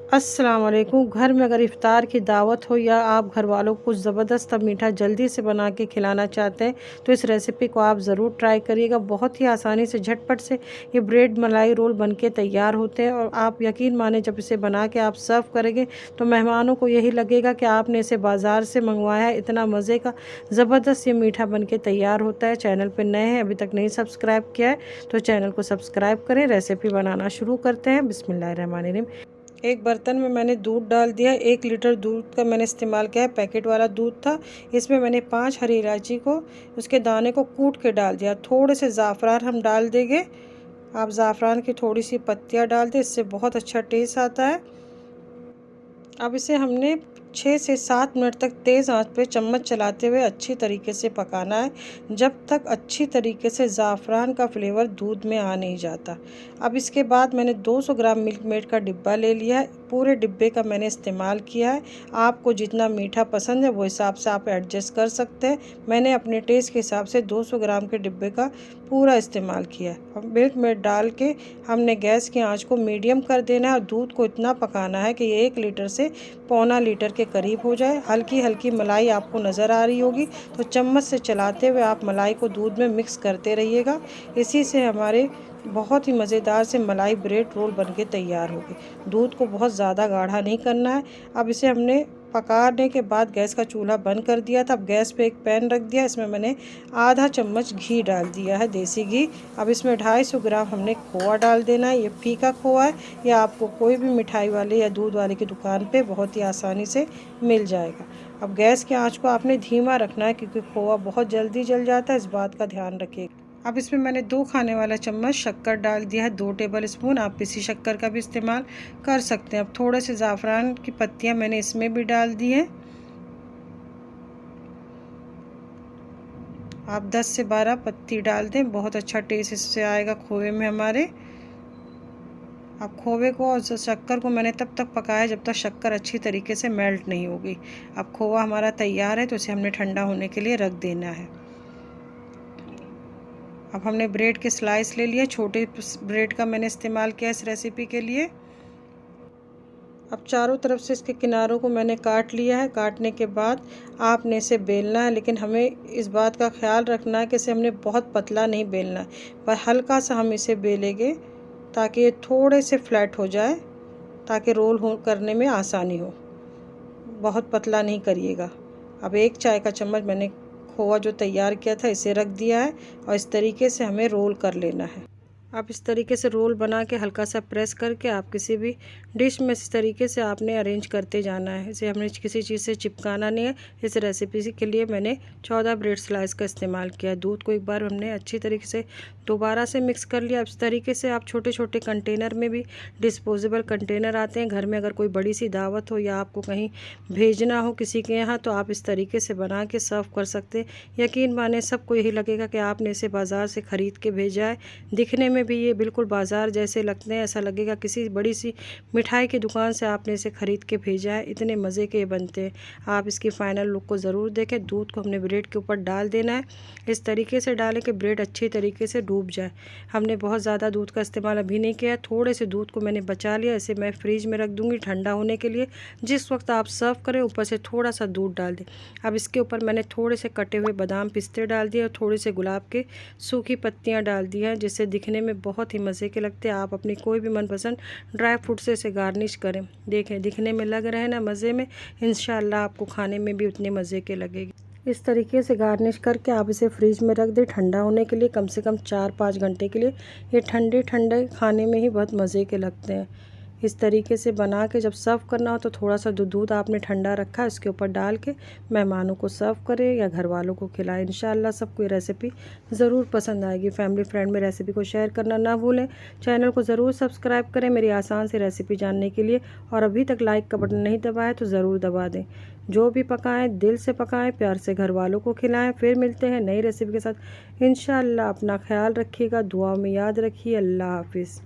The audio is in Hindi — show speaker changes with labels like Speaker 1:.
Speaker 1: अस्सलाम वालेकुम। घर में अगर इफ़्तार की दावत हो या आप घर वालों को कुछ ज़बरदस्त मीठा जल्दी से बना के खिलाना चाहते हैं तो इस रेसिपी को आप ज़रूर ट्राई करिएगा। बहुत ही आसानी से झटपट से ये ब्रेड मलाई रोल बन के तैयार होते हैं और आप यकीन माने जब इसे बना के आप सर्व करेंगे तो मेहमानों को यही लगेगा कि आपने इसे बाज़ार से मंगवाया है। इतना मज़े का ज़बरदस्त ये मीठा बन के तैयार होता है। चैनल पर नए हैं, अभी तक नहीं सब्सक्राइब किया है तो चैनल को सब्सक्राइब करें। रेसिपी बनाना शुरू करते हैं। बिस्मिल्लाहिर्रहमानिर्रहीम। एक बर्तन में मैंने दूध डाल दिया। 1 लीटर दूध का मैंने इस्तेमाल किया है, पैकेट वाला दूध था। इसमें मैंने 5 हरी इलायची को उसके दाने को कूट के डाल दिया। थोड़े से ज़ाफ़रान हम डाल देंगे। आप ज़ाफ़रान की थोड़ी सी पत्तियां डाल दें, इससे बहुत अच्छा टेस्ट आता है। अब इसे हमने 6 से 7 मिनट तक तेज़ आंच पे चम्मच चलाते हुए अच्छी तरीके से पकाना है, जब तक अच्छी तरीके से ज़ाफ़रान का फ्लेवर दूध में आ नहीं जाता। अब इसके बाद मैंने 200 ग्राम मिल्क मेड का डिब्बा ले लिया है। पूरे डिब्बे का मैंने इस्तेमाल किया है। आपको जितना मीठा पसंद है वो हिसाब से आप एडजस्ट कर सकते हैं। मैंने अपने टेस्ट के हिसाब से 200 ग्राम के डिब्बे का पूरा इस्तेमाल किया है। अब मिल्क मेड डाल के हमने गैस की आंच को मीडियम कर देना है और दूध को इतना पकाना है कि ये 1 लीटर से पौना लीटर के करीब हो जाए। हल्की हल्की मलाई आपको नज़र आ रही होगी तो चम्मच से चलाते हुए आप मलाई को दूध में मिक्स करते रहिएगा। इसी से हमारे बहुत ही मज़ेदार से मलाई ब्रेड रोल बनके तैयार होगी। दूध को बहुत ज़्यादा गाढ़ा नहीं करना है। अब इसे हमने पकाने के बाद गैस का चूल्हा बंद कर दिया था। अब गैस पे एक पैन रख दिया। इसमें मैंने आधा चम्मच घी डाल दिया है, देसी घी। अब इसमें 250 ग्राम हमने खोआ डाल देना है। ये फीका खोआ है, या आपको कोई भी मिठाई वाले या दूध वाले की दुकान पे बहुत ही आसानी से मिल जाएगा। अब गैस की आंच को आपने धीमा रखना है क्योंकि खोआ बहुत जल्दी जल जाता है, इस बात का ध्यान रखिएगा। अब इसमें मैंने 2 खाने वाला चम्मच शक्कर डाल दिया है, 2 टेबल स्पून। आप पिसी शक्कर का भी इस्तेमाल कर सकते हैं। अब थोड़े से ज़ाफ़रान की पत्तियां मैंने इसमें भी डाल दी हैं। आप 10 से 12 पत्ती डाल दें, बहुत अच्छा टेस्ट इससे आएगा खोए में हमारे। अब खोवे को और शक्कर को मैंने तब तक पकाया जब तक शक्कर अच्छी तरीके से मेल्ट नहीं होगी। अब खोवा हमारा तैयार है तो इसे हमने ठंडा होने के लिए रख देना है। अब हमने ब्रेड के स्लाइस ले लिए। छोटे ब्रेड का मैंने इस्तेमाल किया इस रेसिपी के लिए। अब चारों तरफ से इसके किनारों को मैंने काट लिया है। काटने के बाद आपने इसे बेलना है, लेकिन हमें इस बात का ख्याल रखना है कि इसे हमने बहुत पतला नहीं बेलना है, पर हल्का सा हम इसे बेलेंगे ताकि ये थोड़े से फ्लैट हो जाए, ताकि रोल हो करने में आसानी हो। बहुत पतला नहीं करिएगा। अब 1 चाय का चम्मच मैंने खोआ जो तैयार किया था इसे रख दिया है और इस तरीके से हमें रोल कर लेना है। आप इस तरीके से रोल बना के हल्का सा प्रेस करके आप किसी भी डिश में इस तरीके से आपने अरेंज करते जाना है। इसे हमने किसी चीज़ से चिपकाना नहीं है। इस रेसिपी के लिए मैंने 14 ब्रेड स्लाइस का इस्तेमाल किया है। दूध को एक बार हमने अच्छी तरीके से दोबारा से मिक्स कर लिया। इस तरीके से आप छोटे छोटे कंटेनर में भी, डिस्पोजेबल कंटेनर आते हैं घर में, अगर कोई बड़ी सी दावत हो या आपको कहीं भेजना हो किसी के यहाँ तो आप इस तरीके से बना के सर्व कर सकते हैं। यकीन माने सबको यही लगेगा कि आपने इसे बाज़ार से ख़रीद के भेजा है। दिखने में भी ये बिल्कुल बाज़ार जैसे लगते हैं, ऐसा लगेगा किसी बड़ी सी मिठाई की दुकान से आपने इसे ख़रीद के भेजा है। इतने मज़े के ये बनते हैं। आप इसकी फ़ाइनल लुक को ज़रूर देखें। दूध को हमने ब्रेड के ऊपर डाल देना है। इस तरीके से डालें कि ब्रेड अच्छी तरीके से डूब जाए। हमने बहुत ज़्यादा दूध का इस्तेमाल अभी नहीं किया है, थोड़े से दूध को मैंने बचा लिया। इसे मैं फ्रीज में रख दूँगी ठंडा होने के लिए। जिस वक्त आप सर्व करें ऊपर से थोड़ा सा दूध डाल दें। अब इसके ऊपर मैंने थोड़े से कटे हुए बादाम पिस्ते डाल दिए और थोड़े से गुलाब के सूखी पत्तियाँ डाल दी हैं, जिससे दिखने में बहुत ही मज़े के लगते हैं। आप अपनी कोई भी मनपसंद ड्राई फ्रूट से इसे गार्निश करें। देखें दिखने में लग रहे हैं ना मज़े में, इंशाल्लाह आपको खाने में भी उतने मज़े के लगेगी। इस तरीके से गार्निश करके आप इसे फ्रिज में रख दें ठंडा होने के लिए, कम से कम 4-5 घंटे के लिए। ये ठंडे ठंडे खाने में ही बहुत मज़े के लगते हैं। इस तरीके से बना के जब सर्व करना हो तो थोड़ा सा दूध आपने ठंडा रखा है उसके ऊपर डाल के मेहमानों को सर्व करें या घर वालों को खिलाएं। इंशाल्लाह सबको ये रेसिपी ज़रूर पसंद आएगी। फैमिली फ्रेंड में रेसिपी को शेयर करना ना भूलें। चैनल को ज़रूर सब्सक्राइब करें मेरी आसान सी रेसिपी जानने के लिए, और अभी तक लाइक का बटन नहीं दबाया तो ज़रूर दबा दें। जो भी पकाएं दिल से पकाएं, प्यार से घर वालों को खिलाएं। फिर मिलते हैं नई रेसिपी के साथ। इंशाल्लाह अपना ख्याल रखिएगा, दुआ में याद रखिए। अल्लाह हाफिज़।